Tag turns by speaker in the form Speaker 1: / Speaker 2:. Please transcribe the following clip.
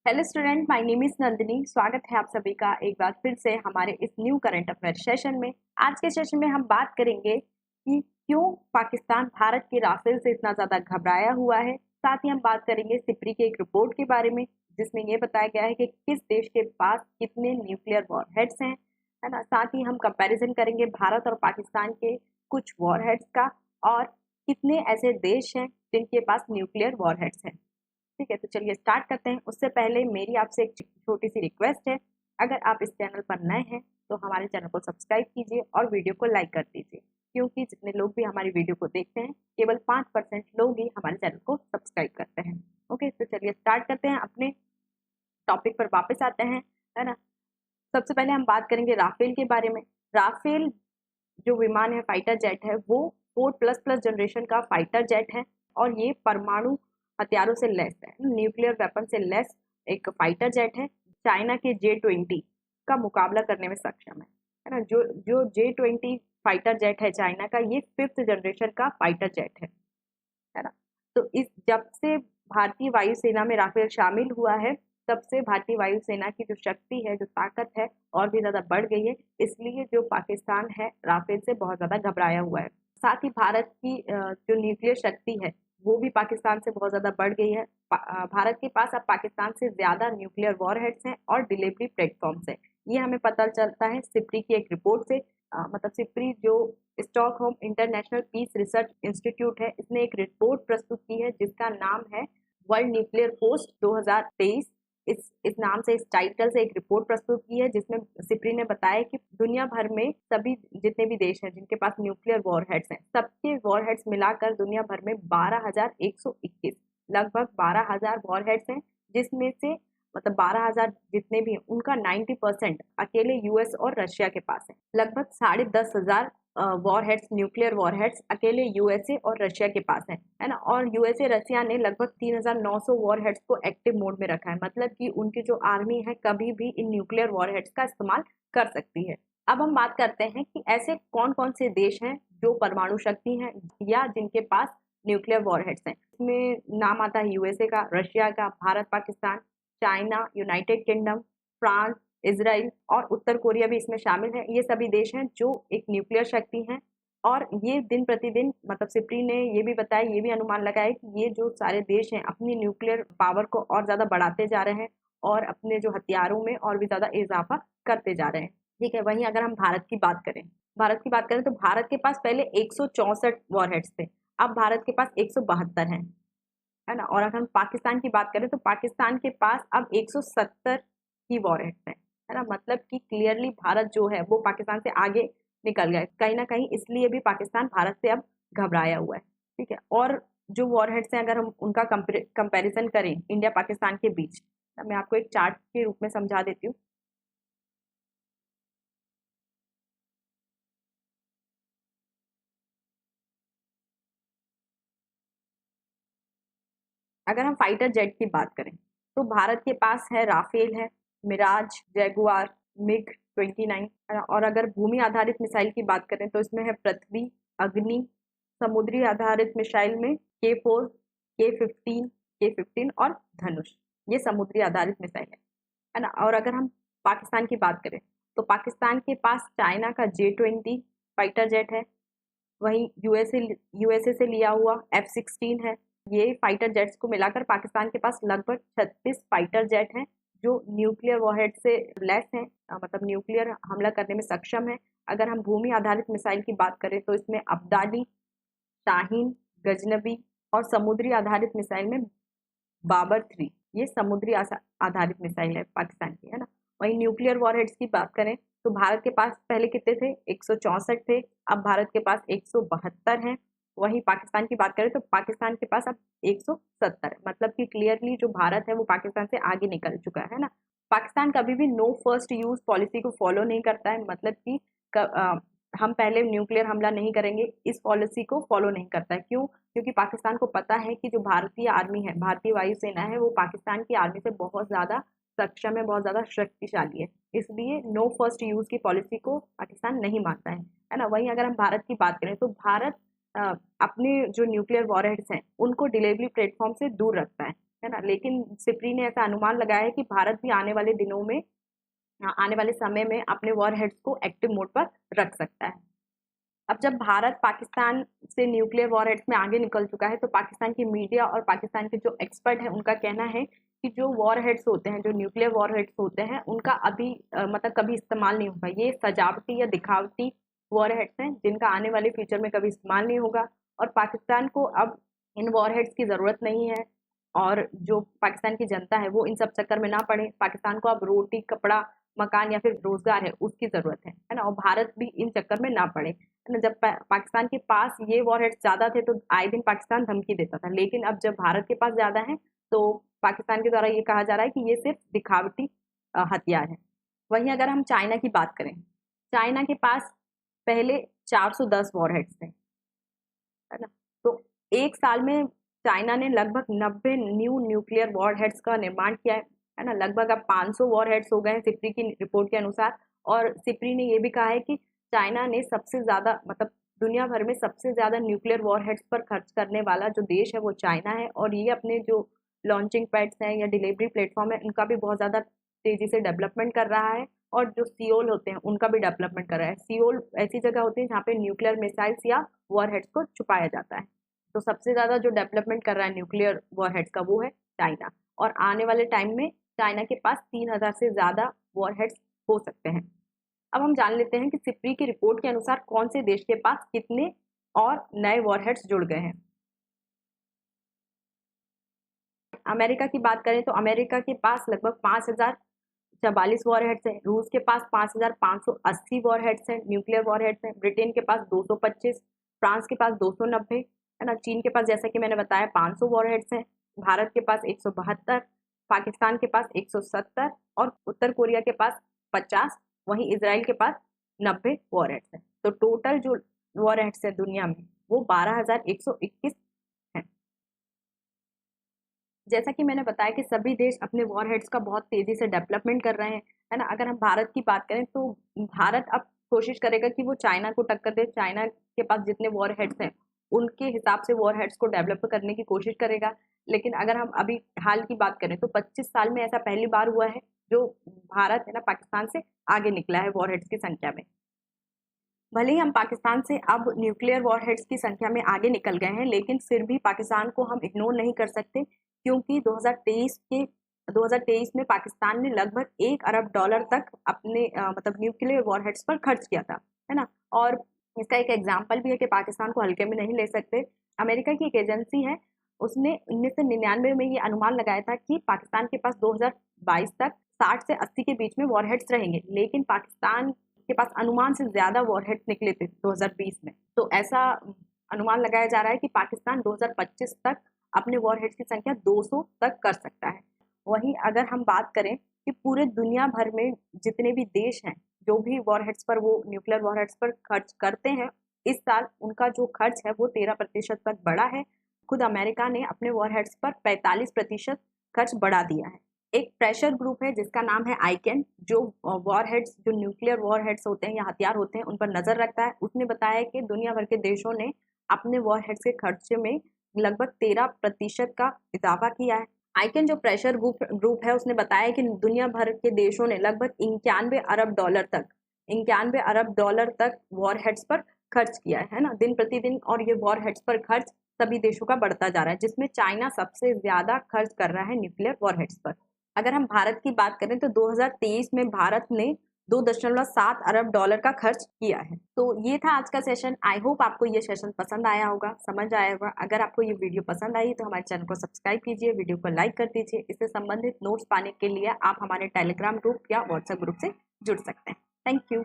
Speaker 1: Hello student, my name is Nandini. स्वागत है आप सभी का एक बार फिर से हमारे इस न्यू करंट अफेयर सेशन में। आज के सेशन में हम बात करेंगे कि क्यों पाकिस्तान भारत के राफेल से इतना ज़्यादा घबराया हुआ है। साथ ही हम बात करेंगे सिप्री के एक रिपोर्ट के बारे में जिसमें ये बताया गया है कि किस देश के पास कितने न्यूक्लियर वॉरहेड्स हैं, है ना। साथ ही हम कंपैरिजन करेंगे भारत और पाकिस्तान के कुछ वॉरहेड्स का और कितने ऐसे देश हैं जिनके पास न्यूक्लियर वॉरहेड्स हैं। ठीक है, तो चलिए स्टार्ट करते हैं। उससे पहले मेरी आपसे एक छोटी सी रिक्वेस्ट है, अगर आप इस चैनल पर नए हैं तो हमारे चैनल को सब्सक्राइब कीजिए और वीडियो को लाइक कर दीजिए, क्योंकि जितने लोग भी हमारी वीडियो को देखते हैं केवल 5% लोग ही हमारे चैनल को सब्सक्राइब करते हैं। ओके, तो चलिए स्टार्ट करते हैं, अपने टॉपिक पर वापस आते हैं, है ना। सबसे पहले हम बात करेंगे राफेल के बारे में। राफेल जो विमान है, फाइटर जेट है, वो 4++ जनरेशन का फाइटर जेट है और ये परमाणु हथियारों से लेस है, न्यूक्लियर वेपन से लेस एक फाइटर जेट है। चाइना के J-20 का मुकाबला करने में सक्षम है ना। जो जो J-20 फाइटर जेट है चाइना का, ये 5th जनरेशन का फाइटर जेट है ना। तो इस जब से भारतीय वायुसेना में राफेल शामिल हुआ है, तब से भारतीय वायुसेना की जो शक्ति है, जो ताकत है, और भी ज्यादा बढ़ गई है। इसलिए जो पाकिस्तान है राफेल से बहुत ज्यादा घबराया हुआ है। साथ ही भारत की जो न्यूक्लियर शक्ति है वो भी पाकिस्तान से बहुत ज्यादा बढ़ गई है। भारत के पास अब पाकिस्तान से ज्यादा न्यूक्लियर वॉरहेड्स हैं और डिलीवरी प्लेटफॉर्म्स हैं। ये हमें पता चलता है सिप्री की एक रिपोर्ट से। मतलब सिप्री जो Stockholm International Peace Research Institute है, इसने एक रिपोर्ट प्रस्तुत की है जिसका नाम है वर्ल्ड न्यूक्लियर पोस्ट 2023। इस नाम से, इस टाइटल से एक रिपोर्ट प्रस्तुत की है जिसमें सिप्री ने बताया कि दुनिया भर में सभी जितने भी देश हैं जिनके पास न्यूक्लियर वॉरहेड्स हैं, सबके वॉरहेड्स मिलाकर दुनिया भर में 12,121, लगभग 12,000 वॉरहेड्स हैं, जिसमें से मतलब 12,000 जितने भी हैं उनका 90% अकेले यूएस और रशिया के पास है। लगभग 10,500 वॉरहेड्स, न्यूक्लियर वॉरहेड्स अकेले यूएसए और रशिया के पास है ना। और यूएसए रशिया ने लगभग 3,900 वॉरहेड्स को एक्टिव मोड में रखा है, मतलब कि उनकी जो आर्मी है कभी भी इन न्यूक्लियर वॉरहेड्स का इस्तेमाल कर सकती है। अब हम बात करते हैं कि ऐसे कौन कौन से देश हैं जो परमाणु शक्ति हैं या जिनके पास न्यूक्लियर वॉरहेड्स हैं। इसमें नाम आता है यूएसए का, रशिया का, Bharat, Pakistan, China, United kingdom, France, Israel और उत्तर कोरिया भी इसमें शामिल है। ये सभी देश हैं जो एक न्यूक्लियर शक्ति हैं और ये दिन प्रतिदिन, मतलब सिप्री ने ये भी बताया, ये भी अनुमान लगाया कि ये जो सारे देश हैं अपनी न्यूक्लियर पावर को और ज्यादा बढ़ाते जा रहे हैं और अपने जो हथियारों में और भी ज्यादा इजाफा करते जा रहे हैं। ठीक है, वहीं अगर हम भारत की बात करें तो भारत के पास पहले 164 वॉरहेड्स थे, अब भारत के पास 172 हैं, है ना। और अगर हम पाकिस्तान की बात करें तो पाकिस्तान के पास अब 170 की वॉरहेड्स है ना। मतलब कि क्लियरली भारत जो है वो पाकिस्तान से आगे निकल गया है कहीं ना कहीं, इसलिए भी पाकिस्तान भारत से अब घबराया हुआ है। ठीक है, और जो वॉरहेड्स हैं अगर हम उनका कंपैरिजन करें इंडिया पाकिस्तान के बीच, तो मैं आपको एक चार्ट के रूप में समझा देती हूँ। अगर हम फाइटर जेट की बात करें तो भारत के पास है राफेल है, मिराज, जैगुआर, मिग 29, और अगर भूमि आधारित मिसाइल की बात करें तो इसमें है पृथ्वी, अग्नि। समुद्री आधारित मिसाइल में K4, K15 और धनुष, ये समुद्री आधारित मिसाइल है ना। और अगर हम पाकिस्तान की बात करें तो पाकिस्तान के पास चाइना का J-20 फाइटर जेट है, वहीं यूएसए से लिया हुआ F-16 है। ये फाइटर जेट्स को मिलाकर पाकिस्तान के पास लगभग 36 फाइटर जेट हैं जो न्यूक्लियर वॉरहेड से लेस हैं, मतलब न्यूक्लियर हमला करने में सक्षम है। अगर हम भूमि आधारित मिसाइल की बात करें तो इसमें अब्दाली, शाहीन, गजनबी, और समुद्री आधारित मिसाइल में बाबर 3, ये समुद्री आधारित मिसाइल है पाकिस्तान की, है ना। वहीं न्यूक्लियर वॉरहेड्स की बात करें तो भारत के पास पहले कितने थे, 164 थे, अब भारत के पास 172 हैं। वहीं पाकिस्तान की बात करें तो पाकिस्तान के पास अब 170 है, मतलब कि क्लियरली जो भारत है वो पाकिस्तान से आगे निकल चुका है ना। पाकिस्तान कभी भी नो फर्स्ट यूज पॉलिसी को फॉलो नहीं करता है, मतलब कि हम पहले न्यूक्लियर हमला नहीं करेंगे, इस पॉलिसी को फॉलो नहीं करता है। क्यों? क्योंकि पाकिस्तान को पता है कि जो भारतीय आर्मी है, भारतीय वायुसेना है, वो पाकिस्तान की आर्मी से बहुत ज्यादा सक्षम है, बहुत ज्यादा शक्तिशाली है, इसलिए नो फर्स्ट यूज की पॉलिसी को पाकिस्तान नहीं मानता है ना। वहीं अगर हम भारत की बात करें तो भारत अपने जो न्यूक्लियर वॉरहेड्स हैं उनको डिलीवरी प्लेटफॉर्म से दूर रखता है, है ना। लेकिन सिप्री ने ऐसा अनुमान लगाया है कि भारत भी आने वाले दिनों में, आने वाले समय में अपने वॉर हेड्स को एक्टिव मोड पर रख सकता है। अब जब भारत पाकिस्तान से न्यूक्लियर वॉरहेड्स में आगे निकल चुका है, तो पाकिस्तान की मीडिया और पाकिस्तान के जो एक्सपर्ट हैं उनका कहना है कि जो वॉरहेड्स होते हैं, जो न्यूक्लियर वॉरहेड्स होते हैं, उनका अभी मतलब कभी इस्तेमाल नहीं होगा। ये सजावटी या दिखावटी वॉरहेड्स हैं जिनका आने वाले फ्यूचर में कभी इस्तेमाल नहीं होगा, और पाकिस्तान को अब इन वॉरहेड्स की ज़रूरत नहीं है। और जो पाकिस्तान की जनता है वो इन सब चक्कर में ना पड़े। पाकिस्तान को अब रोटी, कपड़ा, मकान या फिर रोजगार है उसकी जरूरत है ना। और भारत भी इन चक्कर में ना पड़े, है ना। जब पाकिस्तान के पास ये वॉरहेड्स ज्यादा थे तो आए दिन पाकिस्तान धमकी देता था, लेकिन अब जब भारत के पास ज्यादा है तो पाकिस्तान के द्वारा ये कहा जा रहा है कि ये सिर्फ दिखावटी हथियार है। वहीं अगर हम चाइना की बात करें, चाइना के पास पहले 410 वॉरहेड्स थे, है ना। तो एक साल में चाइना ने लगभग 90 न्यू न्यूक्लियर वॉरहेड्स का निर्माण किया है ना। लगभग अब 500 वॉरहेड्स हो गए हैं सिप्री की रिपोर्ट के अनुसार। और सिप्री ने यह भी कहा है कि चाइना ने सबसे ज्यादा, मतलब दुनिया भर में सबसे ज्यादा न्यूक्लियर वॉरहेड्स पर खर्च करने वाला जो देश है वो चाइना है। और ये अपने जो लॉन्चिंग पैड्स हैं या डिलीवरी प्लेटफॉर्म है उनका भी बहुत ज्यादा तेजी से डेवलपमेंट कर रहा है। और जो सियोल होते हैं उनका भी डेवलपमेंट कर रहा है। सियोल ऐसी जगह होती है जहाँ पे न्यूक्लियर मिसाइल्स या वॉरहेड्स को छुपाया जाता है। तो सबसे ज्यादा जो डेवलपमेंट कर रहा है न्यूक्लियर वॉरहेड्स का वो है चाइना। और आने वाले टाइम में चाइना के पास 3000 से ज्यादा वॉरहेड्स हो सकते हैं। अब हम जान लेते हैं कि सिप्री की रिपोर्ट के अनुसार कौन से देश के पास कितने और नए वॉरहेड्स जुड़ गए हैं। अमेरिका की बात करें तो अमेरिका के पास लगभग 5044 वॉरहेड्स हैं। रूस के पास 5580 वॉरहेड्स हैं, न्यूक्लियर वॉरहेड्स हैं। ब्रिटेन के पास 225, फ्रांस के पास 290, है ना। चीन के पास जैसा कि मैंने बताया 500 वॉरहेड्स हैं। भारत के पास 172, पाकिस्तान के पास 170 और उत्तर कोरिया के पास 50, वहीं इसराइल के पास 90 वॉरहेड्स हैं। तो टोटल जो वॉरहेड्स है दुनिया में वो 12121 हैं। जैसा कि मैंने बताया कि सभी देश अपने वॉरहेड्स का बहुत तेजी से डेवलपमेंट कर रहे हैं, है ना। अगर हम भारत की बात करें तो भारत अब कोशिश करेगा कि वो चाइना को टक्कर दे। चाइना के पास जितने वॉरहेड्स हैं उनके हिसाब से वॉरहेड्स को डेवलप करने की कोशिश करेगा। लेकिन अगर हम अभी हाल की बात करें तो 25 साल में ऐसा पहली बार हुआ है जो भारत है ना पाकिस्तान से आगे निकला है वॉरहेड्स की संख्या में। भले ही हम पाकिस्तान से अब न्यूक्लियर वॉरहेड्स की संख्या में आगे निकल गए हैं, लेकिन फिर भी पाकिस्तान को हम इग्नोर नहीं कर सकते, क्योंकि 2023 में पाकिस्तान ने लगभग $1 अरब तक अपने मतलब न्यूक्लियर वॉरहेड्स पर खर्च किया था, है ना। और इसका एक एग्जाम्पल भी है कि पाकिस्तान को हल्के में नहीं ले सकते। अमेरिका की एक एजेंसी है, उसने 1999 में ये अनुमान लगाया था कि पाकिस्तान के पास 2022 तक 60 से 80 के बीच में वॉरहेड्स रहेंगे, लेकिन पाकिस्तान के पास अनुमान से ज्यादा वॉरहेड्स निकले थे 2020 में। तो ऐसा अनुमान लगाया जा रहा है कि पाकिस्तान 2025 तक अपने वॉरहेड्स की संख्या 200 तक कर सकता है। वहीं अगर हम बात करें कि पूरे दुनिया भर में जितने भी देश हैं जो भी वॉरहेड्स पर, वो न्यूक्लियर वॉरहेड्स पर खर्च करते हैं, इस साल उनका जो खर्च है वो 13% तक बढ़ा है। खुद अमेरिका ने अपने वॉरहेड्स पर 45% खर्च बढ़ा दिया है। एक प्रेशर ग्रुप है जिसका नाम है आईकेन, जो वॉरहेड्स, जो न्यूक्लियर वॉरहेड्स होते हैं या हथियार होते हैं, उन पर नजर रखता है। उसने बताया कि दुनिया भर के देशों ने अपने वॉरहेड्स के खर्चे में लगभग 13% का इजाफा किया है। आईकेन जो प्रेशर ग्रुप है उसने बताया कि दुनिया भर के देशों ने लगभग 91 अरब डॉलर तक वॉरहेड्स पर खर्च किया है ना, दिन प्रतिदिन। और ये वॉरहेड्स पर खर्च सभी देशों का बढ़ता जा रहा है, जिसमें चाइना सबसे ज्यादा खर्च कर रहा है न्यूक्लियर वॉरहेड्स पर। अगर हम भारत की बात करें तो 2023 में भारत ने $2.7 अरब का खर्च किया है। तो ये था आज का सेशन। आई होप आपको ये सेशन पसंद आया होगा, समझ आया होगा। अगर आपको ये वीडियो पसंद आई तो हमारे चैनल को सब्सक्राइब कीजिए, वीडियो को लाइक कर दीजिए। इससे संबंधित नोट्स पाने के लिए आप हमारे टेलीग्राम ग्रुप या व्हाट्सएप ग्रुप से जुड़ सकते हैं। Thank you.